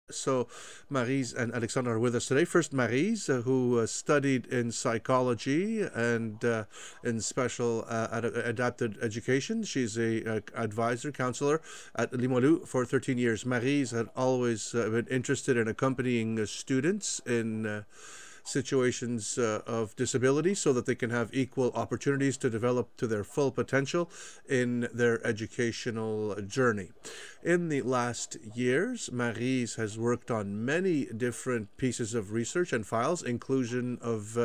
So, Maryse and Alexandre are with us today. First, Maryse, who studied in psychology and in special adapted education. She's a advisor, counselor at Limoilou for 13 years. Maryse had always been interested in accompanying students in situations of disability so that they can have equal opportunities to develop to their full potential in their educational journey. In the last years, Maryse has worked on many different pieces of research and files, inclusion of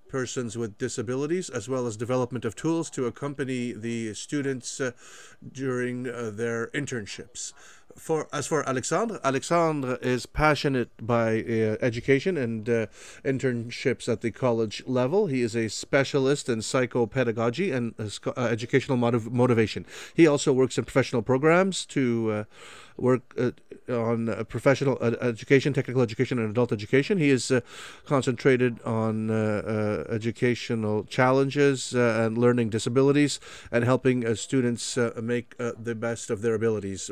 persons with disabilities, as well as development of tools to accompany the students during their internships. As for Alexandre, Alexandre is passionate by education and internships at the college level. He is a specialist in psychopedagogy and educational motivation. He also works in professional programs to work on professional education, technical education, and adult education. He is concentrated on educational challenges and learning disabilities and helping students make the best of their abilities.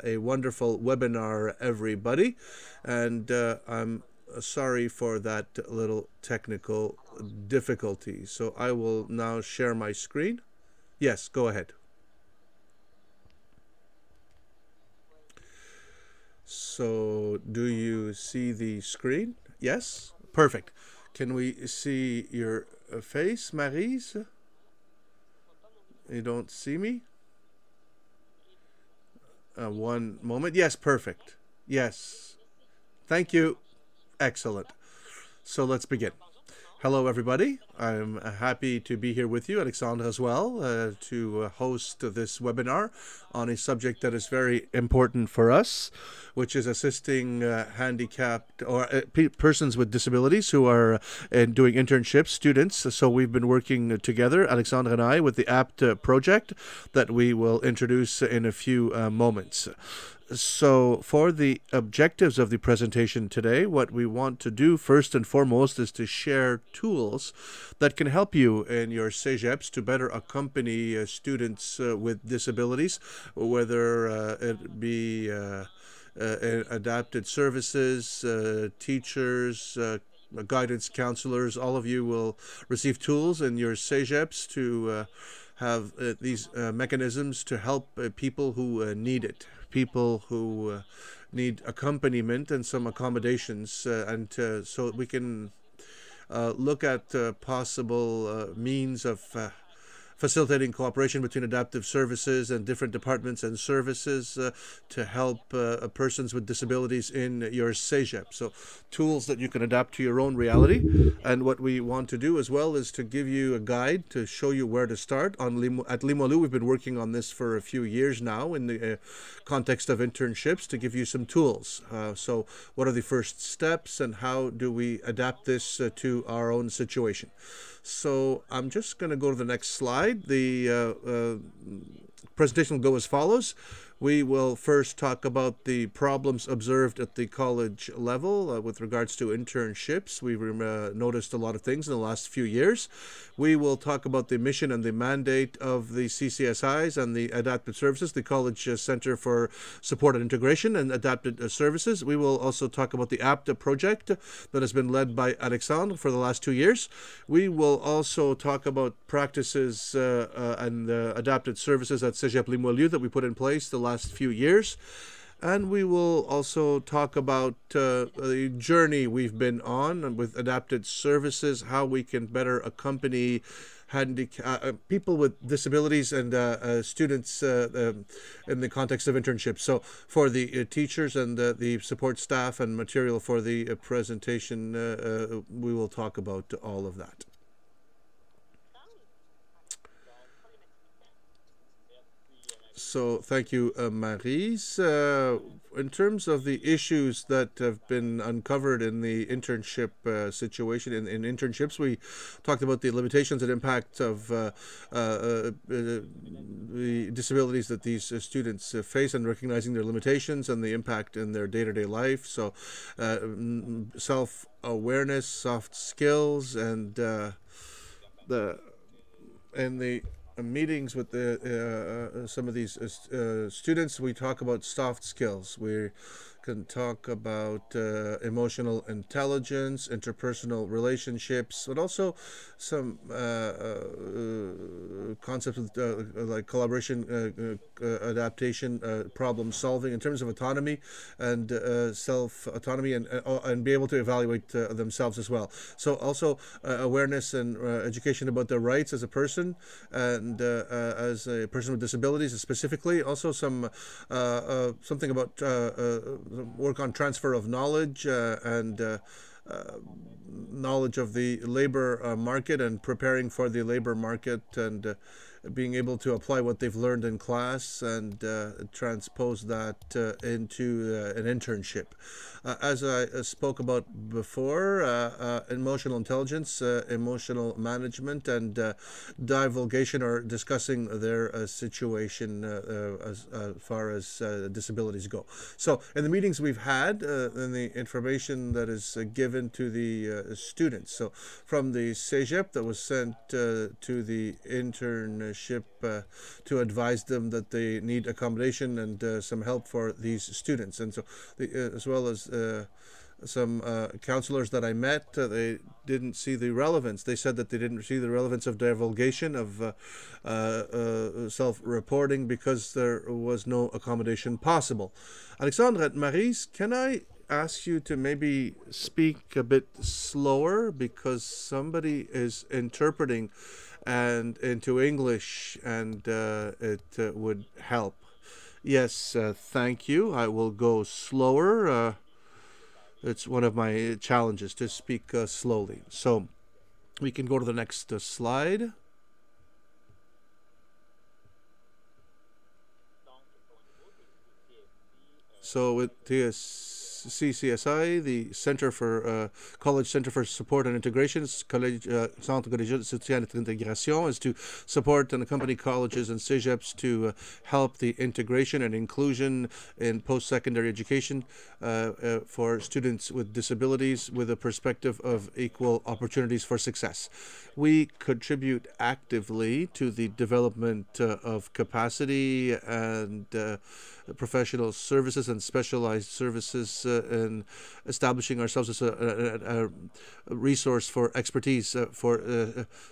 A wonderful webinar, everybody. And I'm sorry for that little technical difficulty. So I will now share my screen. Yes, go ahead. So, do you see the screen? Yes? Perfect. Can we see your face, Maryse? You don't see me? One moment. Yes, perfect. Yes. Thank you. Excellent. So, let's begin. Hello, everybody. I'm happy to be here with you, Alexandre, as well, to host this webinar on a subject that is very important for us, which is assisting handicapped or persons with disabilities who are doing internships, students. So we've been working together, Alexandre and I, with the APT project that we will introduce in a few moments. So, for the objectives of the presentation today, what we want to do first and foremost is to share tools that can help you in your Cégeps to better accompany students with disabilities, whether it be adapted services, teachers, guidance counselors. All of you will receive tools in your Cégeps to have these mechanisms to help people who need it. People who need accompaniment and some accommodations, and so we can look at possible means of facilitating cooperation between adaptive services and different departments and services to help persons with disabilities in your Cégep. So tools that you can adapt to your own reality. And what we want to do as well is to give you a guide to show you where to start. At Limoilou, we've been working on this for a few years now in the context of internships to give you some tools. So what are the first steps and how do we adapt this to our own situation? So I'm just going to go to the next slide. The presentation will go as follows. We will first talk about the problems observed at the college level with regards to internships. We've noticed a lot of things in the last few years. We will talk about the mission and the mandate of the CCSIs and the adapted services, the College Center for Support and Integration and Adapted Services. We will also talk about the APTA project that has been led by Alexandre for the last 2 years. We will also talk about practices and adapted services at Cégep Limoilou that we put in place the last few years. And we will also talk about the journey we've been on with adapted services, how we can better accompany people with disabilities and students in the context of internships. So for the teachers and the support staff and material for the presentation, we will talk about all of that. So thank you, Maryse. In terms of the issues that have been uncovered in the internship situation, in internships, we talked about the limitations and impact of the disabilities that these students face and recognizing their limitations and the impact in their day-to-day life. So self-awareness, soft skills, and the meetings with some of these students, we talk about soft skills. We can talk about emotional intelligence, interpersonal relationships, but also some concepts like collaboration, adaptation, problem solving in terms of autonomy and self-autonomy, and be able to evaluate themselves as well. So also awareness and education about their rights as a person and as a person with disabilities specifically. Also some something about work on transfer of knowledge and knowledge of the labor market and preparing for the labor market and being able to apply what they've learned in class and transpose that into an internship. As I spoke about before, emotional intelligence, emotional management, and divulgation or discussing their situation as far as disabilities go. So in the meetings we've had and the information that is given to the students, so from the Cégep that was sent to the internship to advise them that they need accommodation and some help for these students, and so as well as some counselors that I met, they didn't see the relevance. They said that they didn't see the relevance of divulgation, of self-reporting, because there was no accommodation possible. Alexandre, Maryse, can I ask you to maybe speak a bit slower, because somebody is interpreting and into English, and it would help. Yes, thank you. I will go slower. It's one of my challenges to speak slowly. So we can go to the next slide. So with CCSI, the Center for College Center for Support and Integration, Centre Collégial de Soutien et d'Intégration, is to support and accompany colleges and Cégeps to help the integration and inclusion in post-secondary education for students with disabilities with a perspective of equal opportunities for success. We contribute actively to the development of capacity and professional services and specialized services and establishing ourselves as a resource for expertise for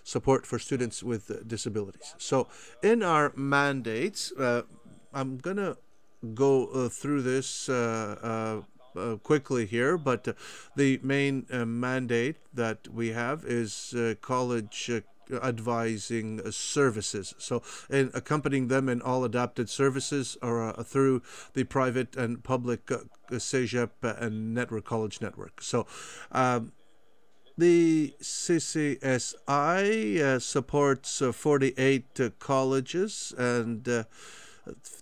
support for students with disabilities. So in our mandates, I'm going to go through this quickly here, but the main mandate that we have is college advising services. So in accompanying them in all adapted services or through the private and public Cégep and network college network. So the CCSI supports 48 colleges and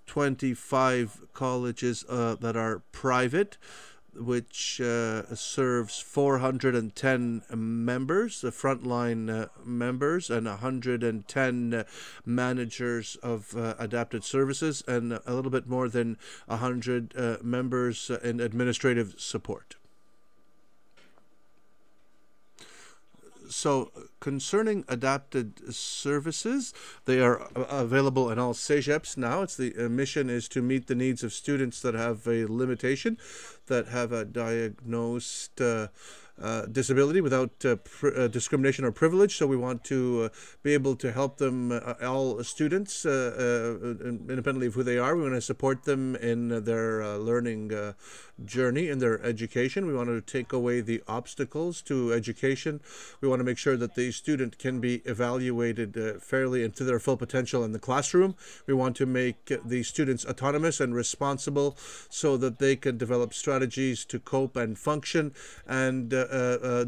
25 colleges that are private, which serves 410 members, the frontline members, and 110 managers of adapted services, and a little bit more than 100 members in administrative support. So concerning adapted services, they are available in all Cégeps now. It's the mission is to meet the needs of students that have a limitation, that have a diagnosed disability without discrimination or privilege. So we want to be able to help them, all students, independently of who they are. We want to support them in their learning journey, in their education. We want to take away the obstacles to education. We want to make sure that the student can be evaluated fairly and to their full potential in the classroom. We want to make the students autonomous and responsible so that they can develop strategies to cope and function and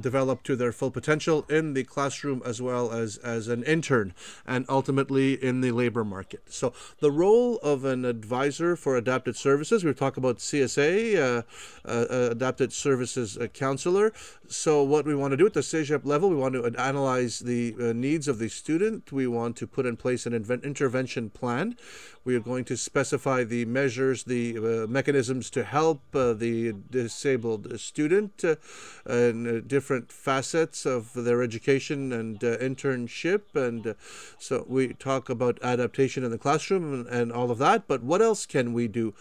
develop to their full potential in the classroom as well as an intern and ultimately in the labor market. So the role of an advisor for adapted services, we've talked about CSA, adapted services counselor. So what we want to do at the Cégep level, we want to analyze the needs of the student. We want to put in place an intervention plan. We are going to specify the measures, the mechanisms to help the disabled student in different facets of their education and internship. And so we talk about adaptation in the classroom and all of that. But what else can we do?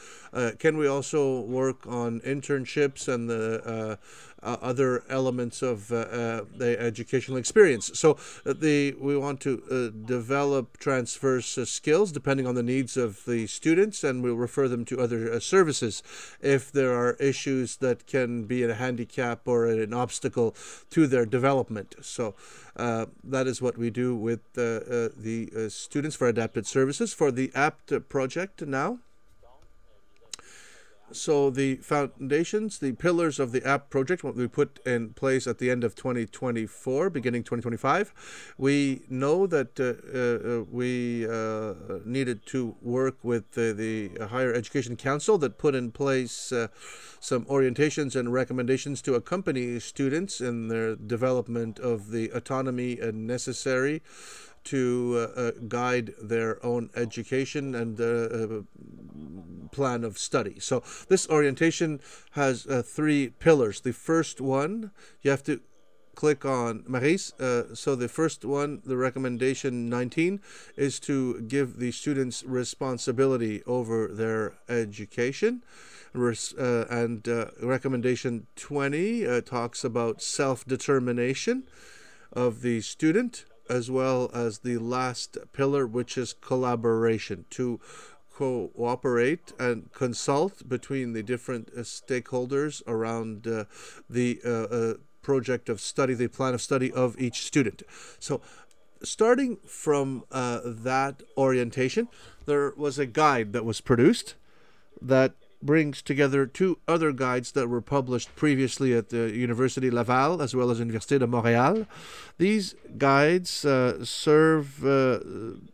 Can we also work on internships and the other elements of the educational experience? So we want to develop transverse skills depending on the needs of the students, and we'll refer them to other services if there are issues that can be a handicap or an obstacle to their development. So that is what we do with the students for adapted services. For the APT project now, so the foundations, the pillars of the app project, what we put in place at the end of 2024, beginning 2025, we know that we needed to work with the Higher Education Council that put in place some orientations and recommendations to accompany students in their development of the autonomy necessary to guide their own education and plan of study. So this orientation has 3 pillars. The first one, you have to click on Maurice. So the first one, the recommendation 19, is to give the students responsibility over their education. And recommendation 20 talks about self-determination of the student, as well as the last pillar, which is collaboration, to cooperate and consult between the different stakeholders around the project of study, the plan of study of each student. So starting from that orientation, there was a guide that was produced that brings together 2 other guides that were published previously at the University Laval as well as Université de Montréal. These guides serve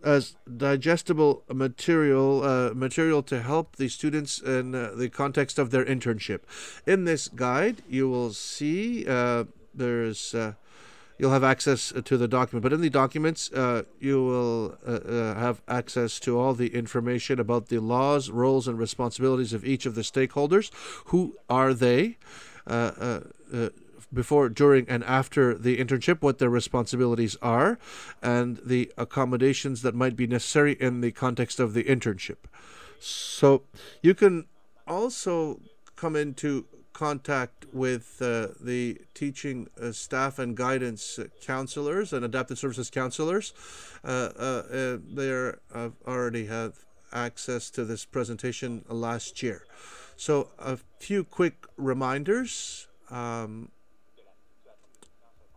as digestible material to help the students in the context of their internship. In this guide, you will see you'll have access to the document. But in the documents, you will have access to all the information about the laws, roles, and responsibilities of each of the stakeholders. Who are they? Before, during, and after the internship, what their responsibilities are, and the accommodations that might be necessary in the context of the internship. So you can also come into contact with the teaching staff and guidance counselors and adapted services counselors. They already have access to this presentation last year. So a few quick reminders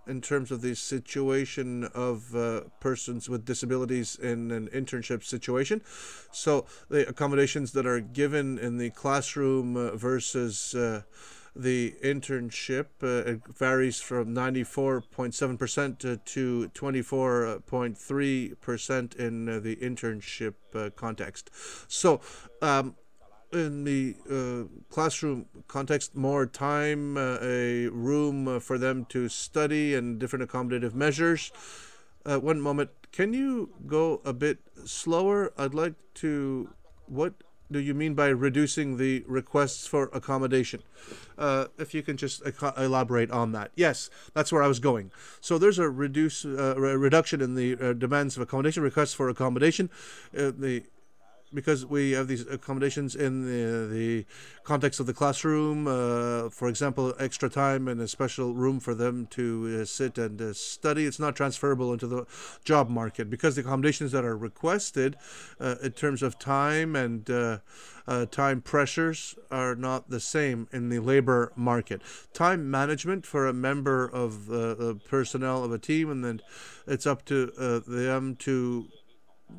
in terms of the situation of persons with disabilities in an internship situation. So the accommodations that are given in the classroom versus the internship, it varies from 94.7% to 24.3% in the internship context. So in the classroom context, more time, a room for them to study, and different accommodative measures. One moment, can you go a bit slower? I'd like to, what do you mean by reducing the requests for accommodation? If you can just elaborate on that. Yes, that's where I was going. So there's a reduction in the demands of accommodation, requests for accommodation. Because we have these accommodations in the context of the classroom, for example, extra time and a special room for them to sit and study. It's not transferable into the job market because the accommodations that are requested in terms of time and time pressures are not the same in the labor market. Time management for a member of the personnel of a team, and then it's up to them to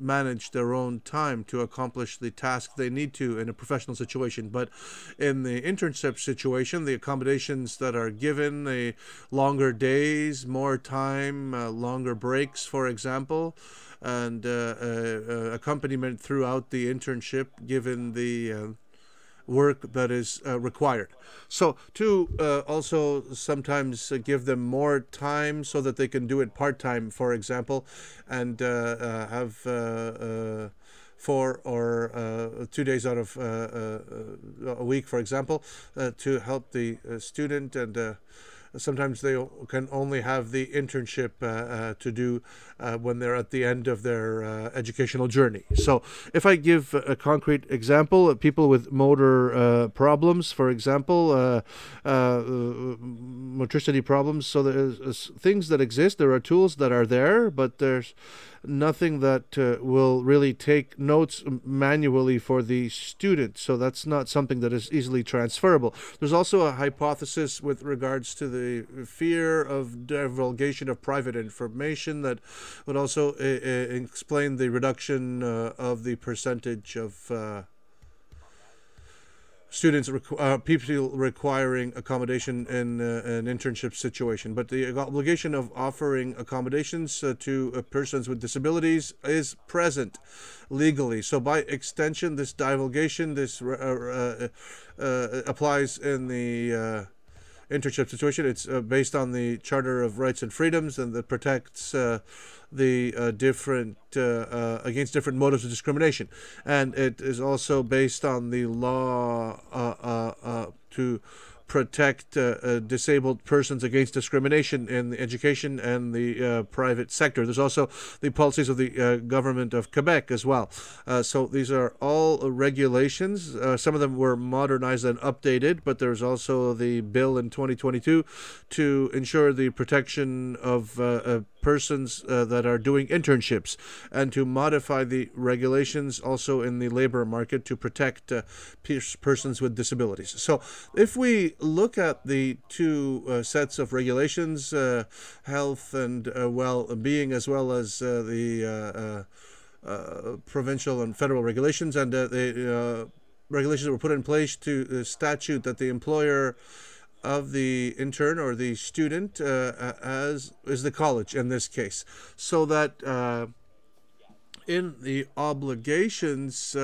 manage their own time to accomplish the task they need to in a professional situation. But in the internship situation, the accommodations that are given, the longer days, more time, longer breaks, for example, and accompaniment throughout the internship given the work that is required. So to also sometimes give them more time so that they can do it part-time, for example, and have 4 or 2 days out of a week, for example, to help the student and sometimes they can only have the internship to do when they're at the end of their educational journey. So if I give a concrete example, people with motor problems, for example, motricity problems, so there's things that exist, there are tools that are there, but there's nothing that will really take notes manually for the student. So that's not something that is easily transferable. There's also a hypothesis with regards to the fear of divulgation of private information that would also explain the reduction of the percentage of students, people requiring accommodation in an internship situation. But the obligation of offering accommodations to persons with disabilities is present legally. So by extension, this divulgation, this applies in the internship situation. It's based on the Charter of Rights and Freedoms, and that protects the different against different motives of discrimination, and it is also based on the law to protect disabled persons against discrimination in the education and the private sector. There's also the policies of the government of Quebec as well. So these are all regulations. Some of them were modernized and updated, but there's also the bill in 2022 to ensure the protection of persons that are doing internships, and to modify the regulations also in the labor market to protect persons with disabilities. So if we look at the two sets of regulations, health and well-being, as well as the provincial and federal regulations, and the regulations that were put in place to the statute that the employer of the intern or the student as is the college in this case, so that in the obligations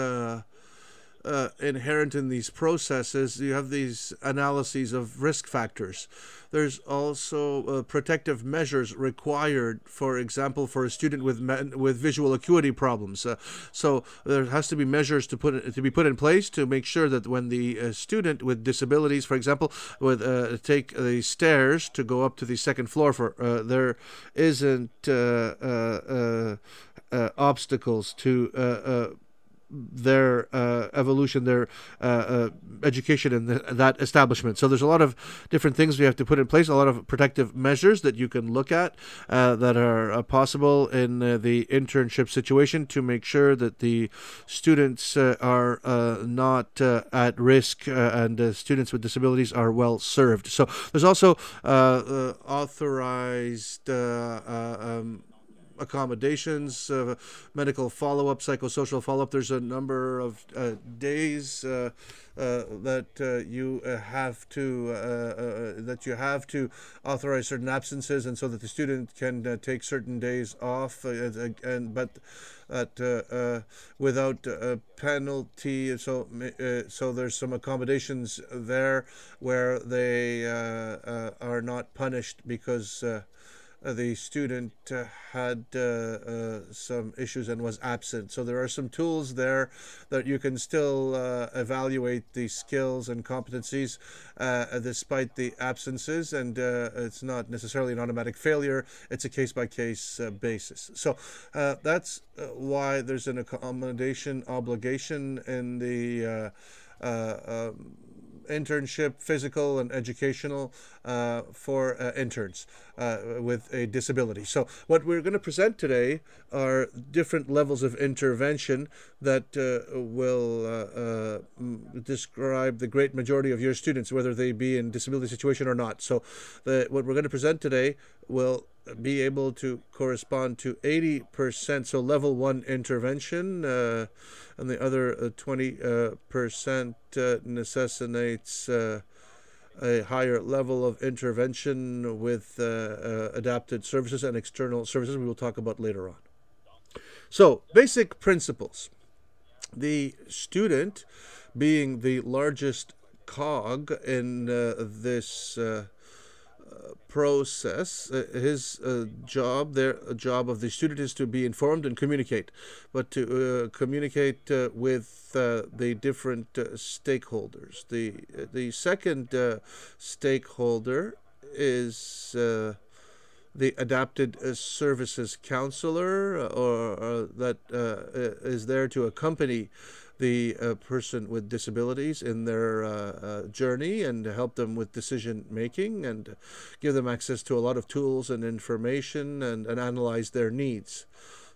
inherent in these processes, you have these analyses of risk factors. There's also protective measures required, for example, for a student with visual acuity problems. So there has to be measures to be put in place to make sure that when the student with disabilities, for example, would take the stairs to go up to the second floor, there isn't obstacles to their evolution, their education in that establishment. So there's a lot of different things we have to put in place, a lot of protective measures that you can look at that are possible in the internship situation to make sure that the students are not at risk and students with disabilities are well served. So there's also authorized accommodations, medical follow-up, psychosocial follow-up. There's a number of days that you have to authorize certain absences, and so that the student can take certain days off, but without penalty. So there's some accommodations there where they are not punished because the student had some issues and was absent. So there are some tools there that you can still evaluate the skills and competencies despite the absences, and it's not necessarily an automatic failure. It's a case-by-case basis. So that's why there's an accommodation obligation in the internship, physical and educational, for interns with a disability. So what we're going to present today are different levels of intervention that will describe the great majority of your students, whether they be in disability situation or not. So what we're going to present today will be able to correspond to 80%, so level 1 intervention, and the other 20% necessitates a higher level of intervention with adapted services and external services we will talk about later on. So, basic principles. The student being the largest cog in this process, his job of the student is to be informed and communicate, but to communicate with the different stakeholders. The second stakeholder is the adapted services counselor, or that is there to accompany the person with disabilities in their journey and help them with decision making and give them access to a lot of tools and information and analyze their needs.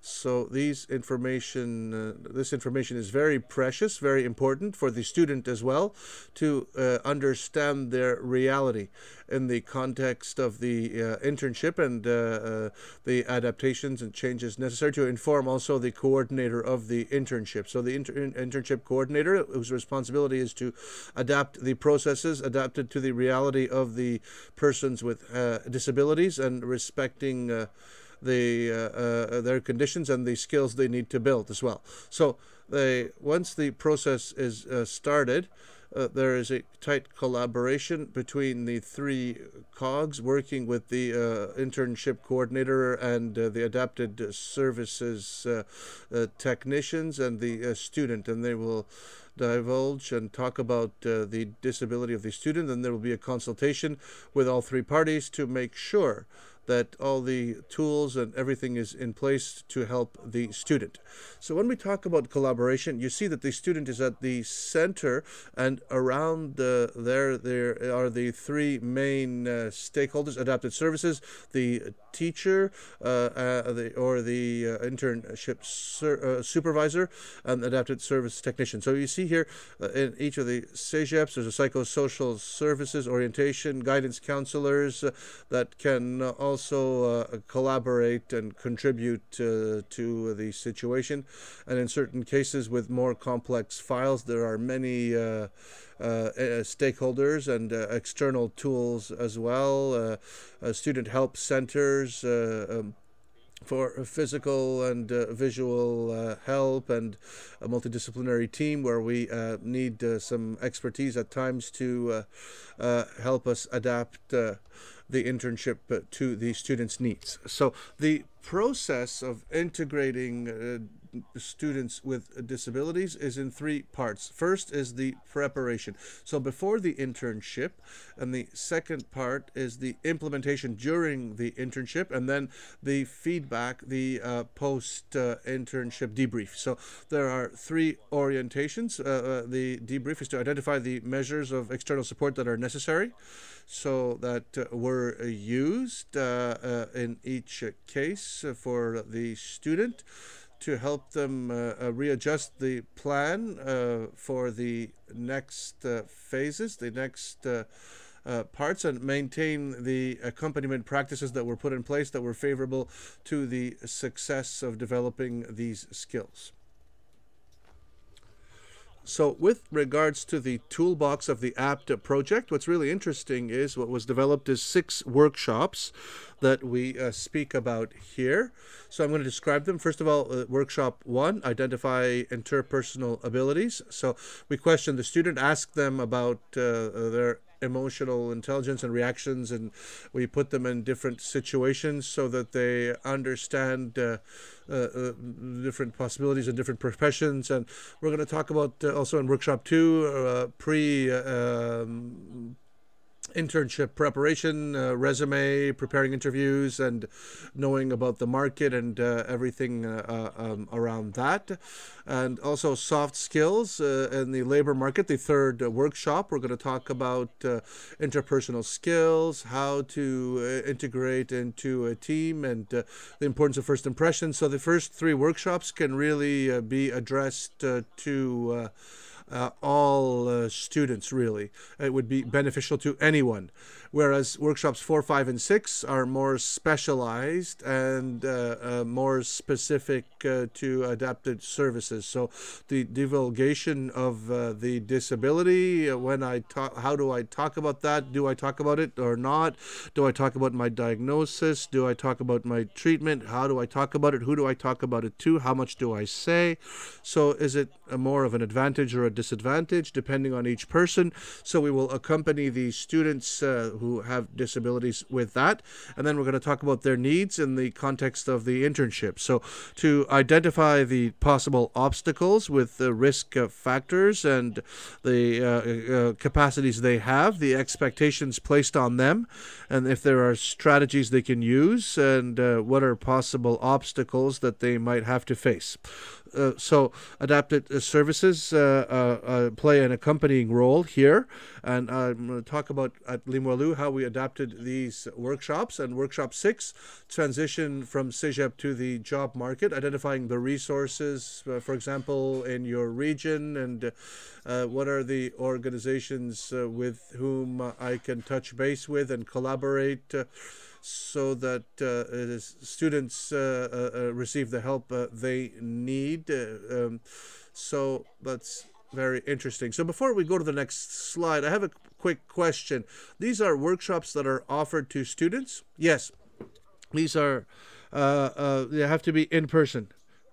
So this information is very precious, very important for the student as well to understand their reality in the context of the internship and the adaptations and changes necessary to inform also the coordinator of the internship. So the internship coordinator, whose responsibility is to adapt the processes adapted to the reality of the persons with disabilities and respecting their conditions and the skills they need to build as well. So once the process is started, there is a tight collaboration between the three cogs working with the internship coordinator and the adapted services technicians and the student, and they will divulge and talk about the disability of the student, and there will be a consultation with all three parties to make sure that all the tools and everything is in place to help the student. So when we talk about collaboration, you see that the student is at the center, and around there are the three main stakeholders: adapted services, the teacher, the internship supervisor, and adapted service technician. So you see here in each of the Cégeps, there's a psychosocial services, orientation, guidance counselors that can also collaborate and contribute to the situation. And in certain cases with more complex files, there are many stakeholders and external tools as well, student help centers for physical and visual help, and a multidisciplinary team where we need some expertise at times to help us adapt the internship to the students' needs. So the process of integrating students with disabilities is in three parts. First is the preparation. So before the internship, and the second part is the implementation during the internship, and then the feedback, the post-internship debrief. So there are three orientations. The debrief is to identify the measures of external support that are necessary, so that were used in each case for the student, to help them readjust the plan for the next phases, the next parts, and maintain the accompaniment practices that were put in place that were favorable to the success of developing these skills. So with regards to the toolbox of the APT project, what's really interesting is what was developed is 6 workshops that we speak about here. So I'm going to describe them. First of all, workshop 1, identify interpersonal abilities. So we question the student, ask them about their emotional intelligence and reactions, and we put them in different situations so that they understand different possibilities and different professions. And we're going to talk about also in workshop 2 internship preparation, resume, preparing interviews, and knowing about the market and everything around that. And also soft skills in the labor market. The third workshop, we're going to talk about interpersonal skills, how to integrate into a team, and the importance of first impressions. So the first 3 workshops can really be addressed to all students, really. It would be beneficial to anyone, whereas workshops 4, 5, and 6 are more specialized and more specific to adapted services. So the divulgation of the disability, when I talk, how do I talk about that? Do I talk about it or not? Do I talk about my diagnosis? Do I talk about my treatment? How do I talk about it? Who do I talk about it to? How much do I say? So is it more of an advantage or a disadvantage depending on each person. So we will accompany the students who have disabilities with that. And then we're going to talk about their needs in the context of the internship. So to identify the possible obstacles with the risk factors and the capacities they have, the expectations placed on them, and if there are strategies they can use, and what are possible obstacles that they might have to face. So adapted services play an accompanying role here, and I'm going to talk about at Limoilou how we adapted these workshops. And workshop 6, transition from Cégep to the job market, identifying the resources, for example, in your region, and what are the organizations with whom I can touch base with and collaborate so that students receive the help they need. So that's very interesting. So before we go to the next slide, I have a quick question. These are workshops that are offered to students? Yes. These are, they have to be in person.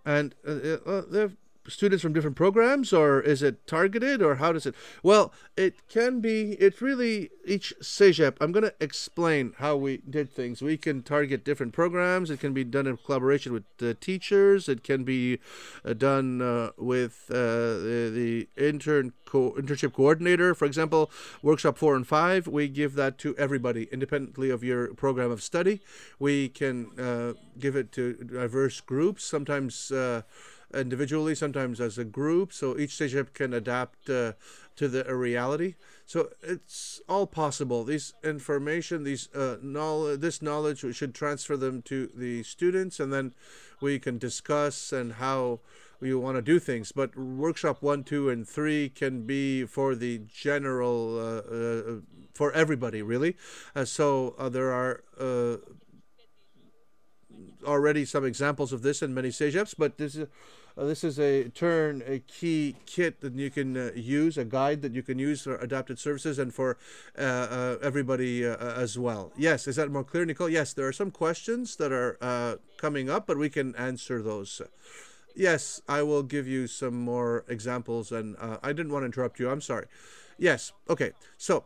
And they're students from different programs, or is it targeted, or how does it? Well, it can be, it's really each Cégep. I'm going to explain how we did things. We can target different programs. It can be done in collaboration with the teachers. It can be done with the internship coordinator. For example, workshop 4 and 5, we give that to everybody independently of your program of study. We can give it to diverse groups, sometimes individually, sometimes as a group, so each Cégep can adapt to the reality. So it's all possible. This information, this knowledge, we should transfer them to the students, and then we can discuss and how we want to do things. But workshop 1, 2, and 3 can be for the general, for everybody, really. So there are already some examples of this in many Cégeps, but this is a key kit that you can use, a guide that you can use for adapted services and for everybody as well. Yes, is that more clear, Nicole? Yes, there are some questions that are coming up, but we can answer those. Yes, I will give you some more examples, and I didn't want to interrupt you. I'm sorry. Yes, okay. So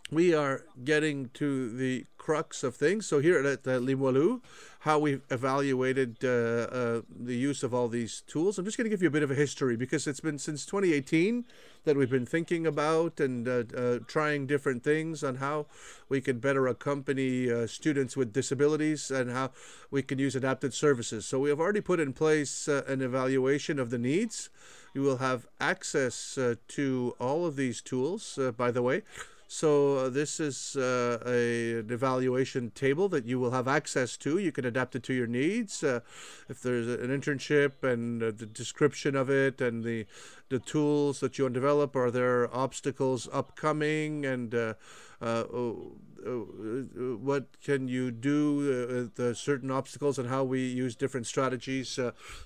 we are getting to the crux of things. So here at Limoilou, how we've evaluated the use of all these tools. I'm just going to give you a bit of a history, because it's been since 2018 that we've been thinking about and trying different things on how we could better accompany students with disabilities and how we can use adapted services. So we have already put in place an evaluation of the needs. You will have access to all of these tools, by the way. So this is an evaluation table that you will have access to. You can adapt it to your needs. If there's an internship and the description of it and the tools that you want to develop, are there obstacles upcoming, and what can you do with certain obstacles and how we use different strategies.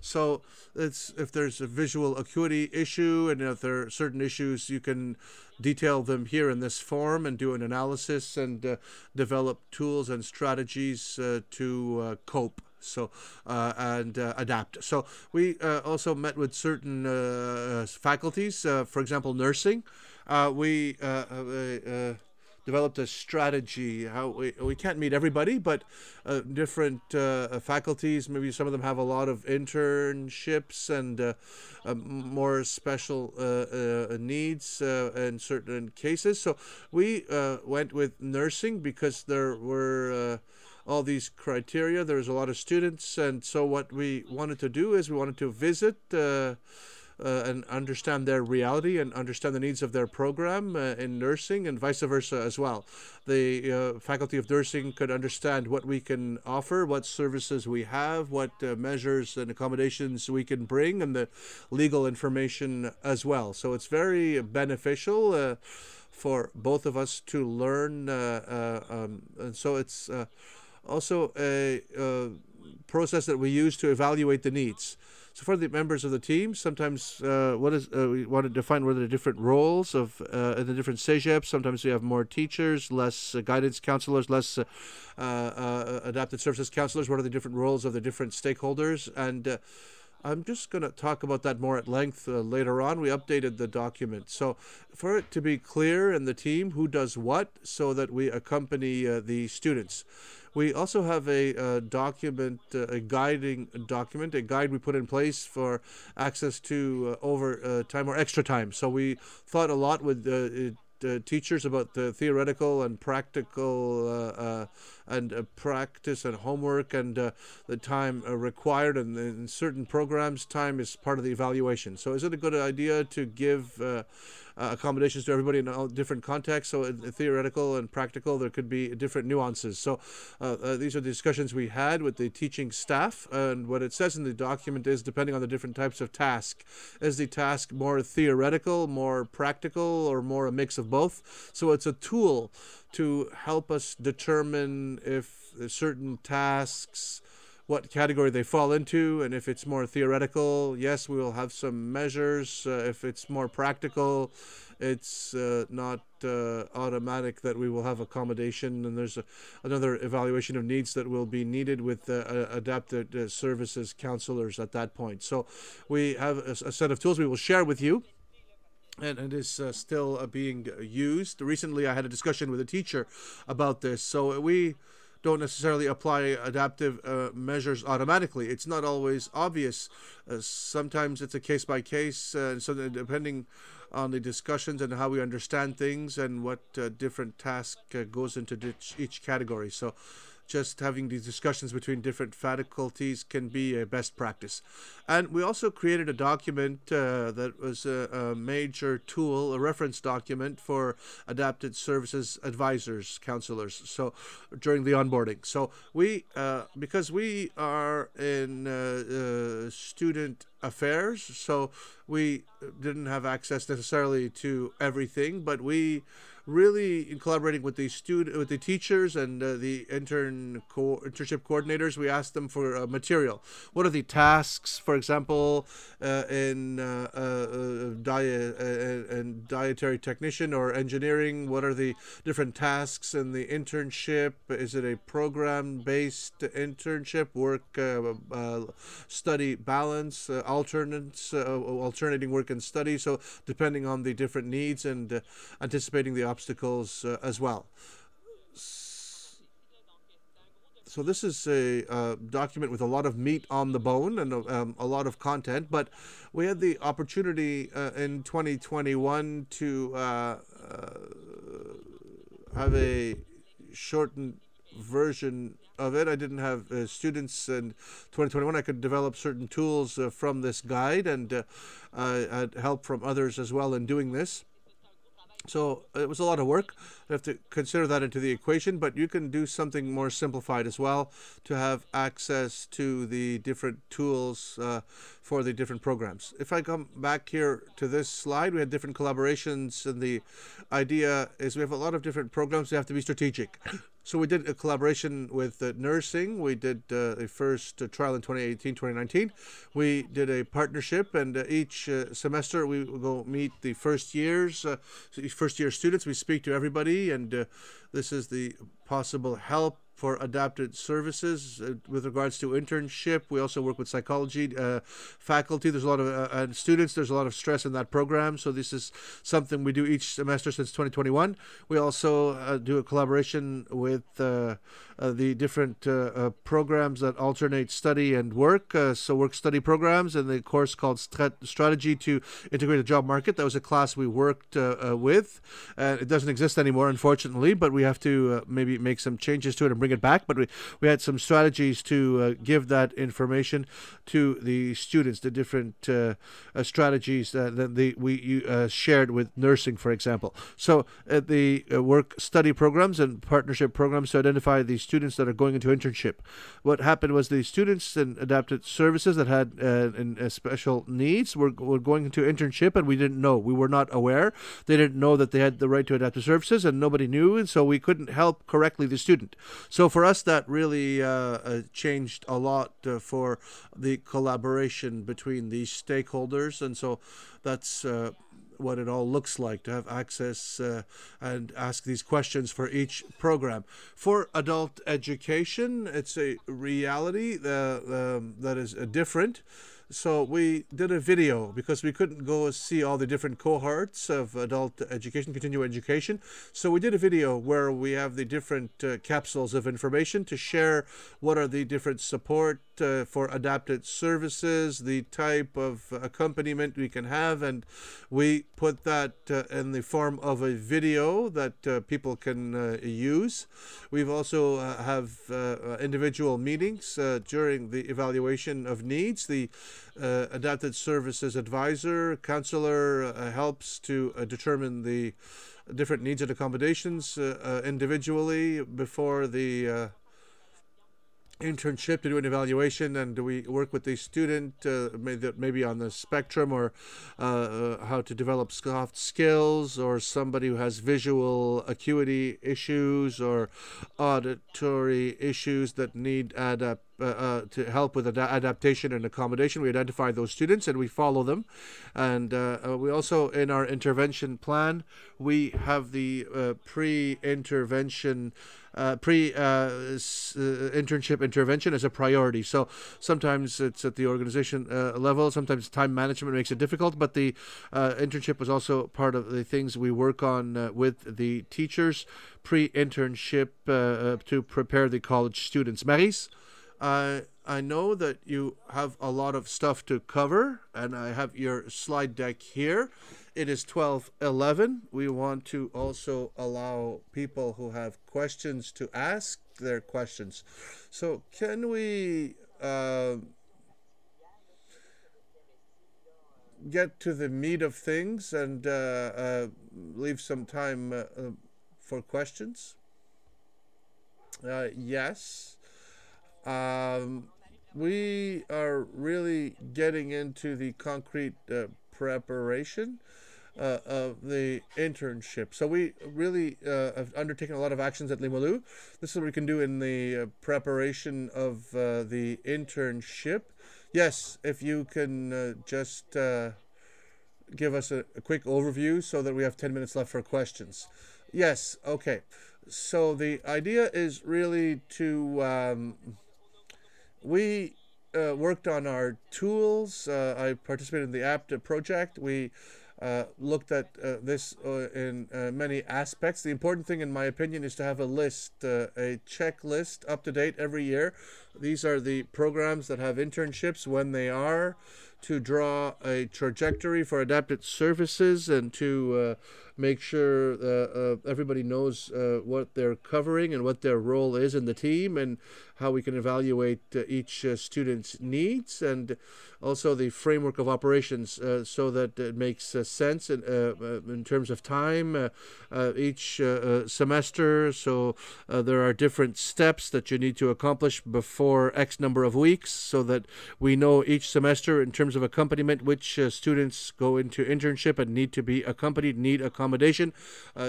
So it's, if there's a visual acuity issue and if there are certain issues, you can detail them here in this form and do an analysis and develop tools and strategies to cope. So and adapt. So we also met with certain faculties, for example, nursing. We developed a strategy. How we can't meet everybody, but different faculties, maybe some of them have a lot of internships and more special needs in certain cases. So we went with nursing because there were all these criteria. There's a lot of students, and so what we wanted to do is we wanted to visit and understand their reality and understand the needs of their program in nursing, and vice versa as well. The Faculty of Nursing could understand what we can offer, what services we have, what measures and accommodations we can bring, and the legal information as well. So it's very beneficial for both of us to learn, and so it's also a process that we use to evaluate the needs. So for the members of the team, sometimes we want to define what are the different roles of in the different Cégeps. Sometimes we have more teachers, less guidance counselors, less adapted services counselors. What are the different roles of the different stakeholders? And I'm just going to talk about that more at length later on. We updated the document. So for it to be clear in the team who does what so that we accompany the students. We also have a document, a guiding document, a guide we put in place for access to overtime or extra time. So we thought a lot with teachers about the theoretical and practical practice and homework and the time required. And in certain programs, time is part of the evaluation. So is it a good idea to give accommodations to everybody in all different contexts? So in theoretical and practical, there could be different nuances. So these are the discussions we had with the teaching staff. And what it says in the document is, depending on the different types of task, is the task more theoretical, more practical, or more a mix of both? So it's a tool to help us determine if certain tasks, what category they fall into, and if it's more theoretical, yes, we will have some measures. If it's more practical, it's not automatic that we will have accommodation, and there's another evaluation of needs that will be needed with adapted services counselors at that point. So we have a set of tools we will share with you, and it is still being used. Recently, I had a discussion with a teacher about this. So we don't necessarily apply adaptive measures automatically. It's not always obvious. Sometimes it's a case by case, so depending on the discussions and how we understand things and what different task goes into each category. So just having these discussions between different faculties can be a best practice. And we also created a document that was a major tool, a reference document for adapted services advisors, counselors, so during the onboarding. So we, because we are in student affairs, so we didn't have access necessarily to everything, but we really, in collaborating with the teachers and the internship coordinators, we asked them for material. What are the tasks, for example, in dietary technician or engineering? What are the different tasks in the internship? Is it a program-based internship, work, study balance, alternating work and study? So depending on the different needs and anticipating the obstacles as well. So this is a document with a lot of meat on the bone and a lot of content, but we had the opportunity in 2021 to have a shortened version of it. I didn't have students in 2021. I could develop certain tools from this guide, and I had help from others as well in doing this. So it was a lot of work. You have to consider that into the equation, but you can do something more simplified as well to have access to the different tools for the different programs. If I come back here to this slide, we had different collaborations, and the idea is we have a lot of different programs. They have to be strategic. So we did a collaboration with nursing. We did a first trial in 2018, 2019. We did a partnership, and each semester we will go meet the first year students. We speak to everybody, and this is the possible help for adapted services with regards to internship. We also work with psychology faculty. There's a lot of students. There's a lot of stress in that program. So this is something we do each semester since 2021. We also do a collaboration with the different programs that alternate study and work. So work-study programs, and the course called Strategy to Integrate the Job Market. That was a class we worked with. It doesn't exist anymore, unfortunately, but we have to maybe make some changes to it and bring it back. But we had some strategies to give that information to the students, the different strategies that we shared with nursing, for example. So the work-study programs and partnership programs to identify the students that are going into internship. What happened was the students in adapted services that had special needs were going into internship, and we didn't know. We were not aware. They didn't know that they had the right to adapted services, and nobody knew, and so we couldn't help correctly the student. So for us, that really changed a lot for the collaboration between the stakeholders, and so that's what it all looks like to have access and ask these questions for each program. For adult education, it's a reality that is different. So we did a video because we couldn't go see all the different cohorts of adult education, continuing education. So we did a video where we have the different capsules of information to share what are the different support for adapted services, the type of accompaniment we can have, and we put that in the form of a video that people can use. We've also have individual meetings during the evaluation of needs. The adapted services advisor, counselor helps to determine the different needs and accommodations individually before the internship to do an evaluation, and we work with the student maybe on the spectrum, or how to develop soft skills, or somebody who has visual acuity issues or auditory issues that need to help with adaptation and accommodation. We identify those students and we follow them. And we also, in our intervention plan, we have the pre-intervention internship intervention as a priority. So sometimes it's at the organization level, sometimes time management makes it difficult, but the internship was also part of the things we work on with the teachers, pre-internship to prepare the college students. Maris, I know that you have a lot of stuff to cover, and I have your slide deck here. It is 12:11. We want to also allow people who have questions to ask their questions. So can we get to the meat of things and leave some time for questions? Yes. We are really getting into the concrete preparation of the internship. So we really have undertaken a lot of actions at Limoilou. This is what we can do in the preparation of the internship. Yes, if you can just give us a quick overview so that we have 10 minutes left for questions. Yes, okay. So the idea is really to we worked on our tools. I participated in the APT project. We looked at this in many aspects. The important thing, in my opinion, is to have a list, a checklist up to date every year. These are the programs that have internships, when they are, to draw a trajectory for adapted services, and to make sure everybody knows what they're covering and what their role is in the team, and how we can evaluate each student's needs, and also the framework of operations so that it makes sense in terms of time each semester. So there are different steps that you need to accomplish before X number of weeks, so that we know each semester in terms of accompaniment which students go into internship and need to be accompanied, need accommodation.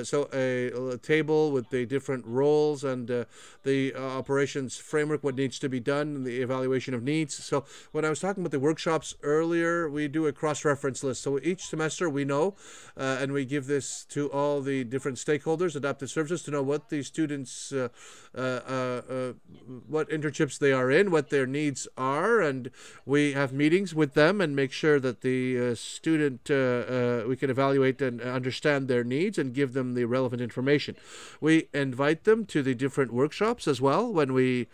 So a table with the different roles and the operations framework, what needs to be done, and the evaluation of needs. So when I was talking about the workshops earlier, we do a cross-reference list. So each semester we know, and we give this to all the different stakeholders, adaptive services, to know what the students, what internships they are in, what their needs are, and we have meetings with them and make sure that the student, we can evaluate and understand their needs and give them the relevant information. We invite them to the different workshops as well when we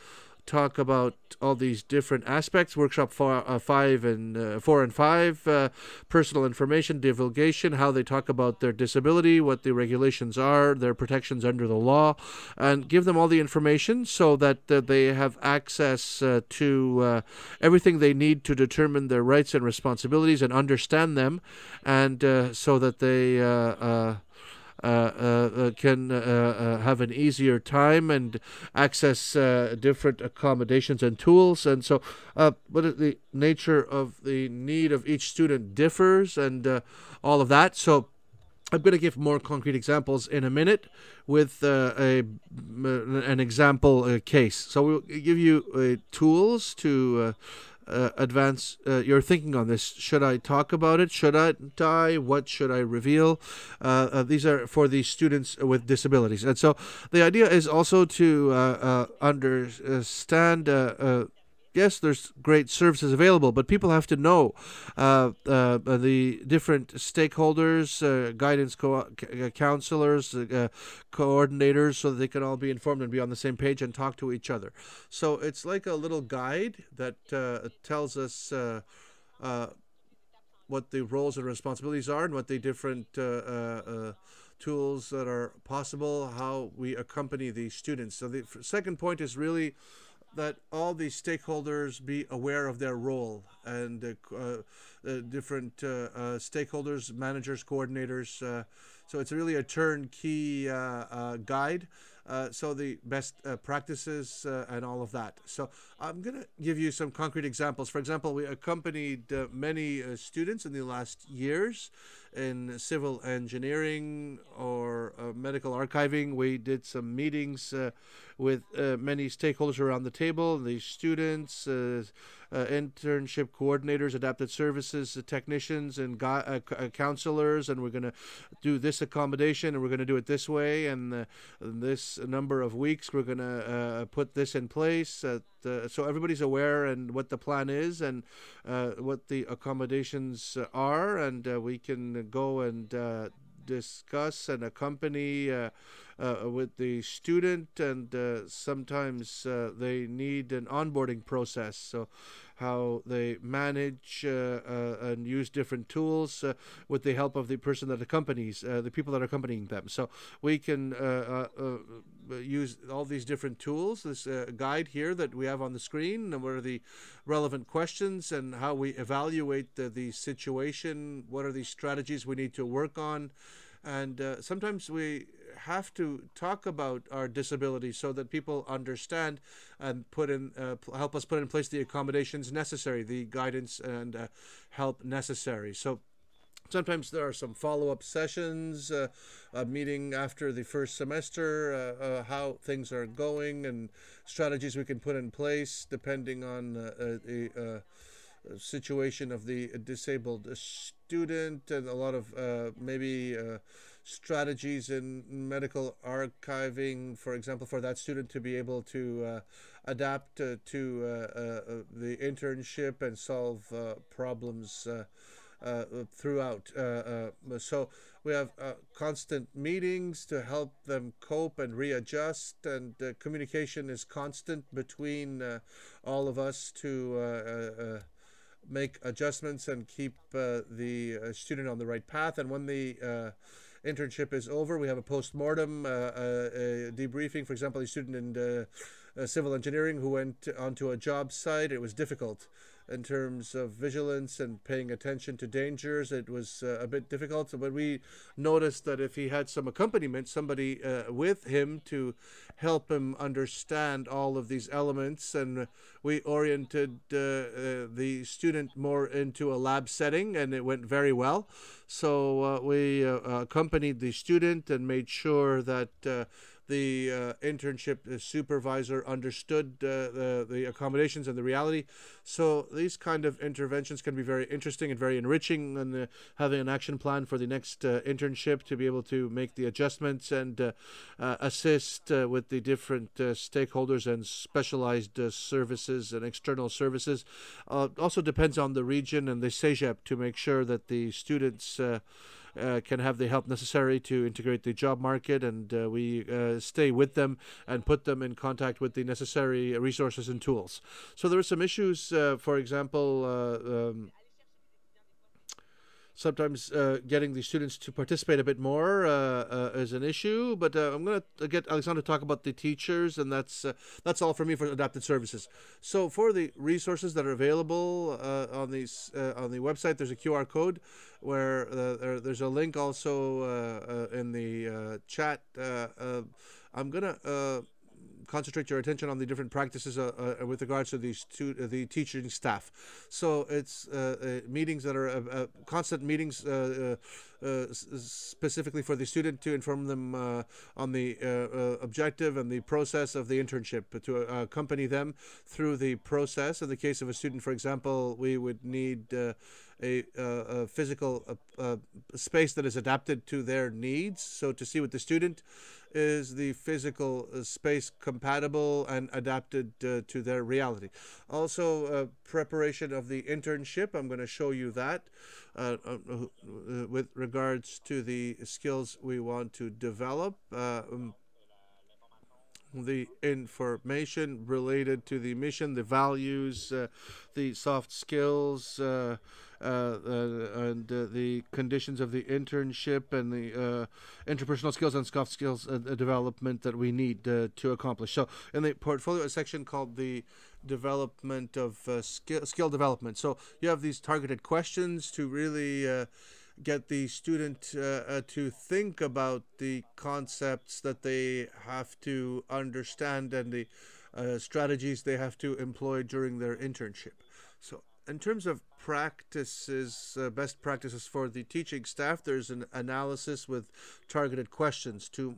talk about all these different aspects. Workshop 4 and 5, personal information, divulgation, how they talk about their disability, what the regulations are, their protections under the law, and give them all the information so that they have access to everything they need to determine their rights and responsibilities and understand them, and so that they can have an easier time and access different accommodations and tools. And so but the nature of the need of each student differs, and all of that. So I'm going to give more concrete examples in a minute with an example case. So we'll give you tools to advance your thinking on this. Should I talk about it? Should I? What should I reveal? These are for the students with disabilities. And so the idea is also to understand yes, there's great services available, but people have to know the different stakeholders, guidance counselors, coordinators, so that they can all be informed and be on the same page and talk to each other. So it's like a little guide that tells us what the roles and responsibilities are and what the different tools that are possible, how we accompany the students. So the second point is really that all these stakeholders be aware of their role, and different stakeholders, managers, coordinators. So it's really a turnkey guide. So the best practices and all of that. So I'm going to give you some concrete examples. For example, we accompanied many students in the last years in civil engineering or medical archiving. We did some meetings with many stakeholders around the table, the students, internship coordinators, adapted services technicians, and counselors, and we're going to do this accommodation, and we're going to do it this way, and this number of weeks we're going to put this in place. So everybody's aware and what the plan is and what the accommodations are, and we can go and discuss and accompany with the student, and sometimes they need an onboarding process. So how they manage and use different tools with the help of the person that accompanies, the people that are accompanying them. So we can use all these different tools, this guide here that we have on the screen, and what are the relevant questions and how we evaluate the situation, what are the strategies we need to work on. And sometimes we have to talk about our disability so that people understand and help us put in place the accommodations necessary, the guidance and help necessary. So sometimes there are some follow-up sessions, a meeting after the first semester, how things are going and strategies we can put in place depending on the situation of the disabled student, and a lot of maybe strategies in medical archiving, for example, for that student to be able to adapt to the internship and solve problems throughout. So we have constant meetings to help them cope and readjust, and communication is constant between all of us to make adjustments and keep the student on the right path. And when the internship is over, we have a post-mortem debriefing. For example, a student in civil engineering who went onto a job site. It was difficult in terms of vigilance and paying attention to dangers. It was a bit difficult, but we noticed that if he had some accompaniment, somebody with him to help him understand all of these elements, and we oriented the student more into a lab setting, and it went very well. So we accompanied the student and made sure that the internship supervisor understood the accommodations and the reality. So these kind of interventions can be very interesting and very enriching, and having an action plan for the next internship to be able to make the adjustments and assist with the different stakeholders and specialized services and external services. Also depends on the region and the Cégep to make sure that the students can have the help necessary to integrate the job market, and we stay with them and put them in contact with the necessary resources and tools. So there are some issues, for example, sometimes getting the students to participate a bit more is an issue, but I'm going to get Alexandre to talk about the teachers, and that's all for me for adapted services. So for the resources that are available on the website, there's a QR code where there's a link also in the chat. I'm going to concentrate your attention on the different practices with regards to the teaching staff. So it's meetings that are constant meetings specifically for the student to inform them on the objective and the process of the internship, to accompany them through the process. In the case of a student, for example, we would need a physical space that is adapted to their needs. So to see with the student is the physical space compatible and adapted to their reality. Also, preparation of the internship. I'm going to show you that with regards to the skills we want to develop. The information related to the mission, the values, the soft skills, and the conditions of the internship, and the interpersonal skills and soft skills development that we need to accomplish. So, in the portfolio, a section called the development of skill development. So, you have these targeted questions to really get the student to think about the concepts that they have to understand and the strategies they have to employ during their internship. So, in terms of practices, best practices for the teaching staff, there's an analysis with targeted questions to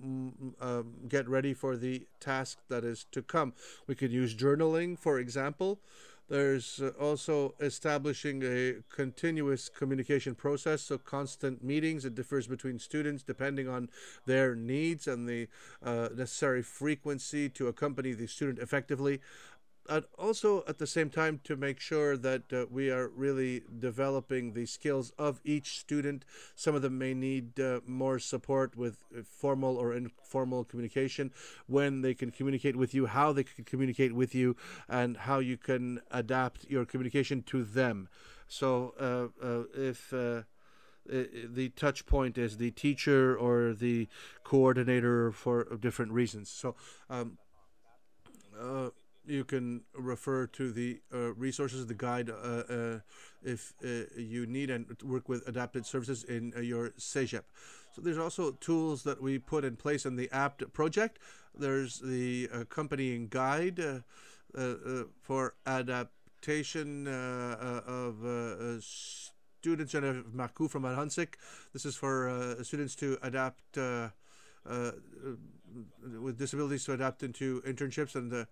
get ready for the task that is to come. We could use journaling, for example. There's also establishing a continuous communication process, so constant meetings. It differs between students depending on their needs and the necessary frequency to accompany the student effectively. And also, at the same time, to make sure that we are really developing the skills of each student. Some of them may need more support with formal or informal communication, when they can communicate with you, how they can communicate with you, and how you can adapt your communication to them. So if the touch point is the teacher or the coordinator for different reasons. So you can refer to the resources, the guide, if you need, and work with adapted services in your Cégep. So there's also tools that we put in place in the APT project. There's the accompanying guide for adaptation of students. Jennifer Marcoux from Alhansik. This is for students to adapt with disabilities to adapt into internships, and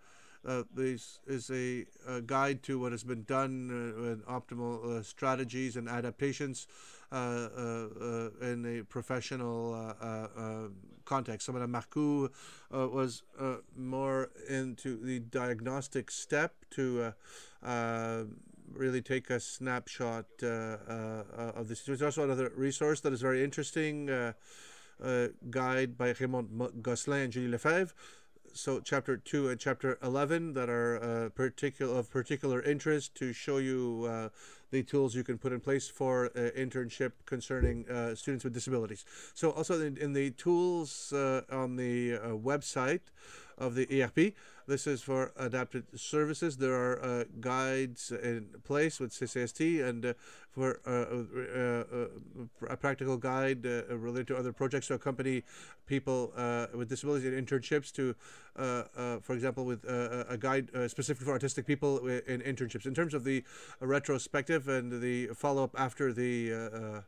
this is a guide to what has been done with optimal strategies and adaptations in a professional context. Some of the Marcoux was more into the diagnostic step to really take a snapshot of this. There's also another resource that is very interesting, guide by Raymond Gosselin and Julie Lefebvre. So chapter 2 and chapter 11 that are of particular interest to show you the tools you can put in place for internship concerning students with disabilities. So also in the tools on the website of the ERP, this is for adapted services. There are guides in place with CCST, and for a practical guide related to other projects to accompany people with disabilities in internships to, for example, with a guide specific for autistic people in internships. In terms of the retrospective and the follow-up after the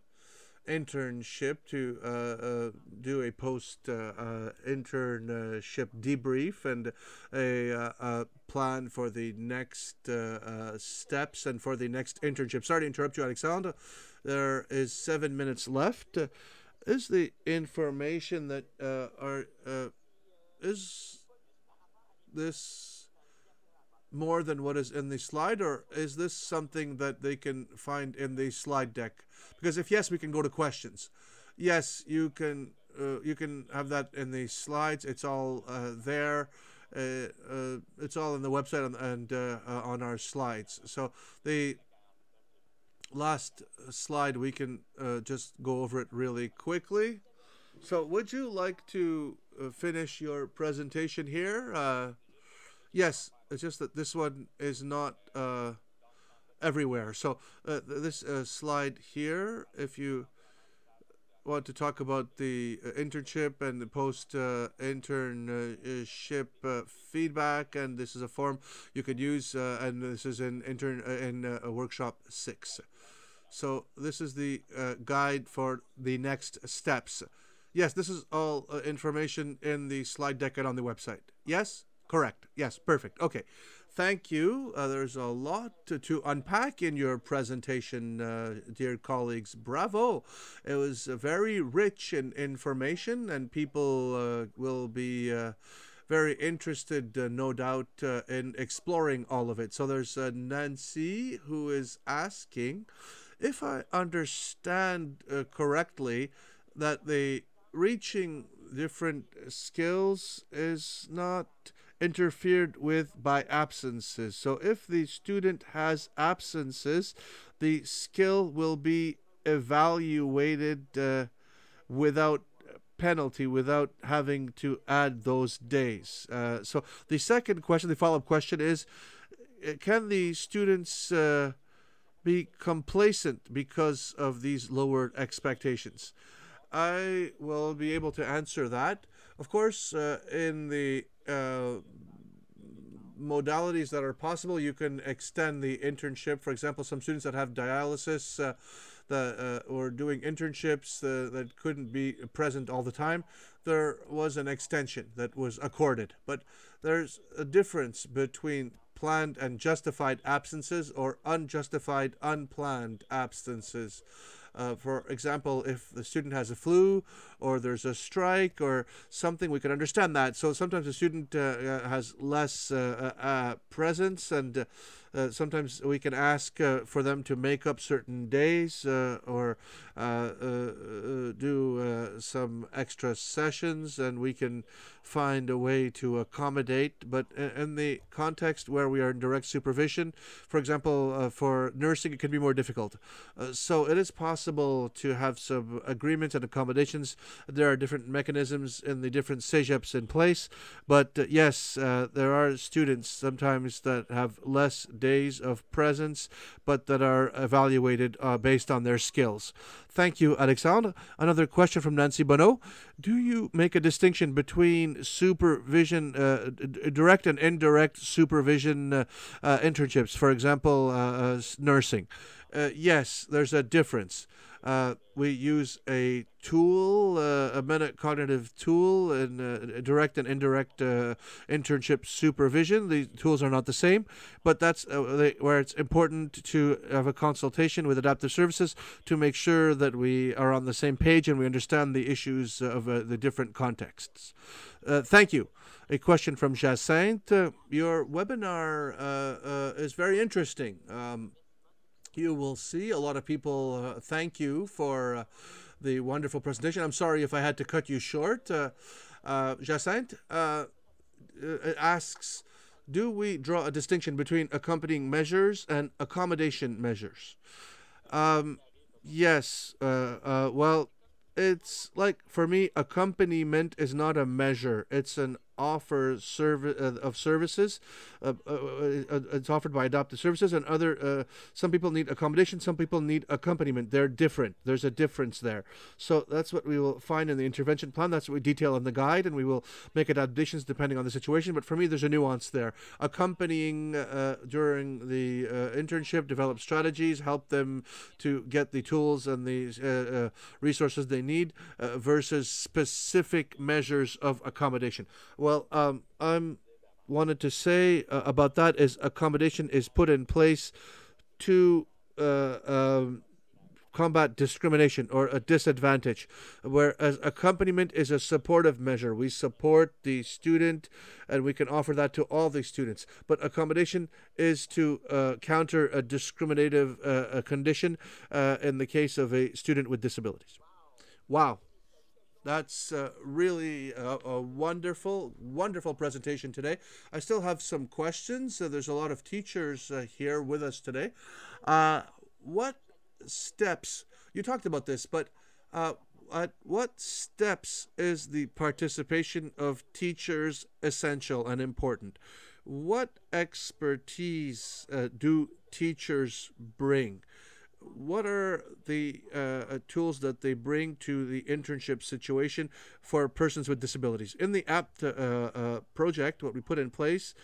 internship, to do a post internship debrief and a plan for the next steps and for the next internship. Sorry to interrupt you, Alexandre. There is 7 minutes left. Is the information that is this more than what is in the slide, or is this something that they can find in the slide deck? Because if yes, we can go to questions. Yes, you can have that in the slides. It's all there. It's all in the website and on our slides. So the last slide, we can just go over it really quickly. So would you like to finish your presentation here? Yes, it's just that this one is not everywhere. So this slide here, if you want to talk about the internship and the post internship feedback, and this is a form you could use, and this is in workshop 6. So this is the guide for the next steps. Yes, this is all information in the slide deck and on the website. Yes? Correct. Yes, perfect. Okay. Thank you. There's a lot to unpack in your presentation, dear colleagues. Bravo. It was very rich in information, and people will be very interested, no doubt, in exploring all of it. So there's Nancy who is asking if I understand correctly that the reaching different skills is not interfered with by absences. So if the student has absences, the skill will be evaluated without penalty, without having to add those days. So the second question, the follow-up question is, can the students be complacent because of these lowered expectations? I will be able to answer that. Of course, in the modalities that are possible, you can extend the internship. For example, some students that have dialysis or doing internships that couldn't be present all the time, there was an extension that was accorded. But there's a difference between planned and justified absences or unjustified unplanned absences. For example, if the student has a flu or there's a strike or something, we can understand that. So sometimes the student has less presence, and sometimes we can ask for them to make up certain days or do some extra sessions, and we can find a way to accommodate. But in the context where we are in direct supervision, for example, for nursing, it can be more difficult. So it is possible to have some agreements and accommodations. There are different mechanisms in the different Cégeps in place, but yes, there are students sometimes that have less days of presence, but that are evaluated based on their skills. Thank you, Alexandre. Another question from Nancy Bonneau. Do you make a distinction between supervision, direct and indirect supervision internships, for example, nursing? Yes, there's a difference. We use a tool, a metacognitive tool, in direct and indirect internship supervision. The tools are not the same, but that's where it's important to have a consultation with adaptive services to make sure that we are on the same page and we understand the issues of the different contexts. Thank you. A question from Jacinthe. Your webinar is very interesting. You will see a lot of people thank you for the wonderful presentation. I'm sorry if I had to cut you short. Jacinthe asks, do we draw a distinction between accompanying measures and accommodation measures? Yes. Well, it's like, for me, accompaniment is not a measure. It's an offer of services. It's offered by adopted services, and some people need accommodation, some people need accompaniment. They're different. There's a difference there. So that's what we will find in the intervention plan. That's what we detail in the guide, and we will make adaptations depending on the situation. But for me, there's a nuance there. Accompanying during the internship, develop strategies, help them to get the tools and the resources they need, versus specific measures of accommodation. Well, I'm wanted to say about that is accommodation is put in place to combat discrimination or a disadvantage, whereas accompaniment is a supportive measure. We support the student and we can offer that to all the students. But accommodation is to counter a discriminative condition in the case of a student with disabilities. Wow. That's really a wonderful, wonderful presentation today. I still have some questions. There's a lot of teachers here with us today. What steps, you talked about this, but at what steps is the participation of teachers essential and important? What expertise do teachers bring? What are the tools that they bring to the internship situation for persons with disabilities? In the APT project, what we put in place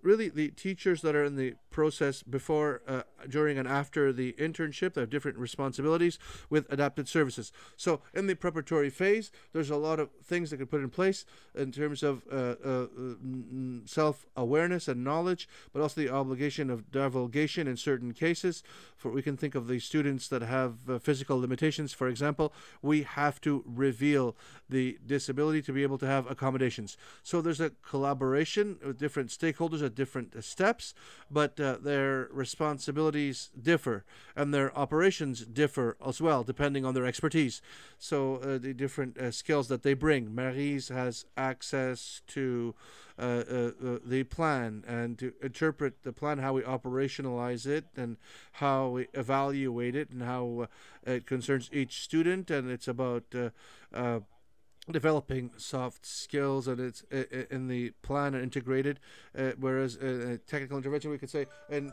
really the teachers that are in the process before, during, and after the internship. They have different responsibilities with adapted services. So in the preparatory phase, there's a lot of things that can put in place in terms of self-awareness and knowledge, but also the obligation of divulgation in certain cases. For we can think of the students that have physical limitations, for example. We have to reveal the disability to be able to have accommodations. So there's a collaboration with different stakeholders at different steps, but their responsibilities differ and their operations differ as well, depending on their expertise. So the different skills that they bring. Maryse has access to the plan and to interpret the plan, how we operationalize it and how we evaluate it and how it concerns each student. And it's about developing soft skills, and it's in the plan and integrated. Whereas technical intervention, we could say, in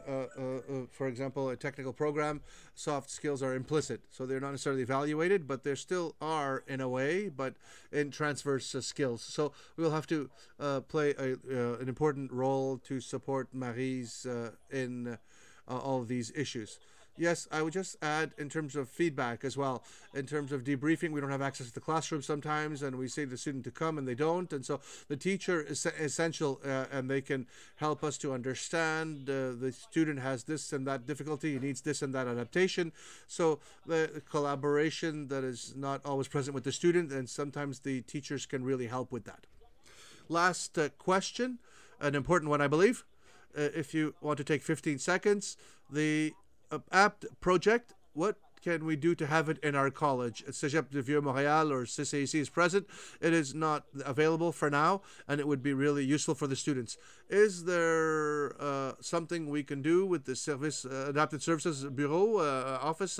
for example, a technical program, soft skills are implicit, so they're not necessarily evaluated, but there still are in a way, but in transverse skills. So we'll have to play an important role to support Maryse in all of these issues. Yes, I would just add in terms of feedback as well. In terms of debriefing, we don't have access to the classroom sometimes, and we say to the student to come and they don't. And so the teacher is essential, and they can help us to understand the student has this and that difficulty, he needs this and that adaptation. So the collaboration that is not always present with the student, and sometimes the teachers can really help with that. Last question, an important one, I believe. If you want to take 15 seconds, the apt project, what can we do to have it in our college? Cégep de Vieux-Montréal or CCAC is present. It is not available for now, and it would be really useful for the students. Is there something we can do with the service, adapted services bureau office?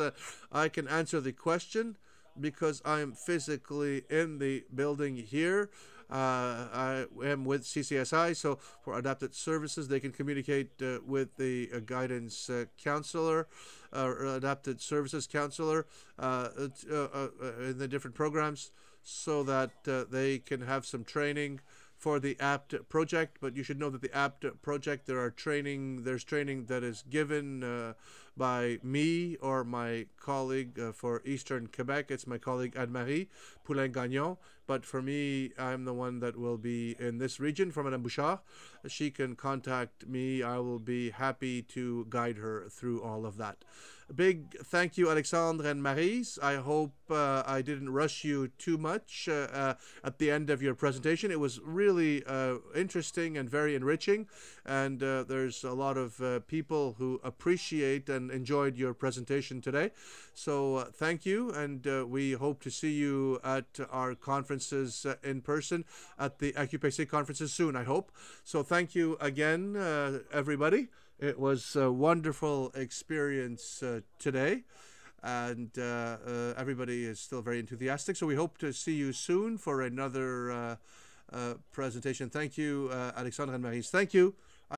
I can answer the question because I'm physically in the building here. I am with CCSI, so for adapted services, they can communicate with the guidance counselor or adapted services counselor in the different programs, so that they can have some training for the APT project. But you should know that the APT project, there's training that is given by me or my colleague for Eastern Quebec. It's my colleague Anne-Marie Poulin-Gagnon. But for me, I'm the one that will be in this region for Madame Bouchard. She can contact me. I will be happy to guide her through all of that. A big thank you, Alexandre and Maryse. I hope I didn't rush you too much at the end of your presentation. It was really interesting and very enriching. And there's a lot of people who appreciate and enjoyed your presentation today. So thank you. And we hope to see you at our conferences in person, at the AccuPC conferences soon, I hope. So thank you again, everybody. It was a wonderful experience today, and everybody is still very enthusiastic. So we hope to see you soon for another presentation. Thank you, Alexandre and Maryse. Thank you.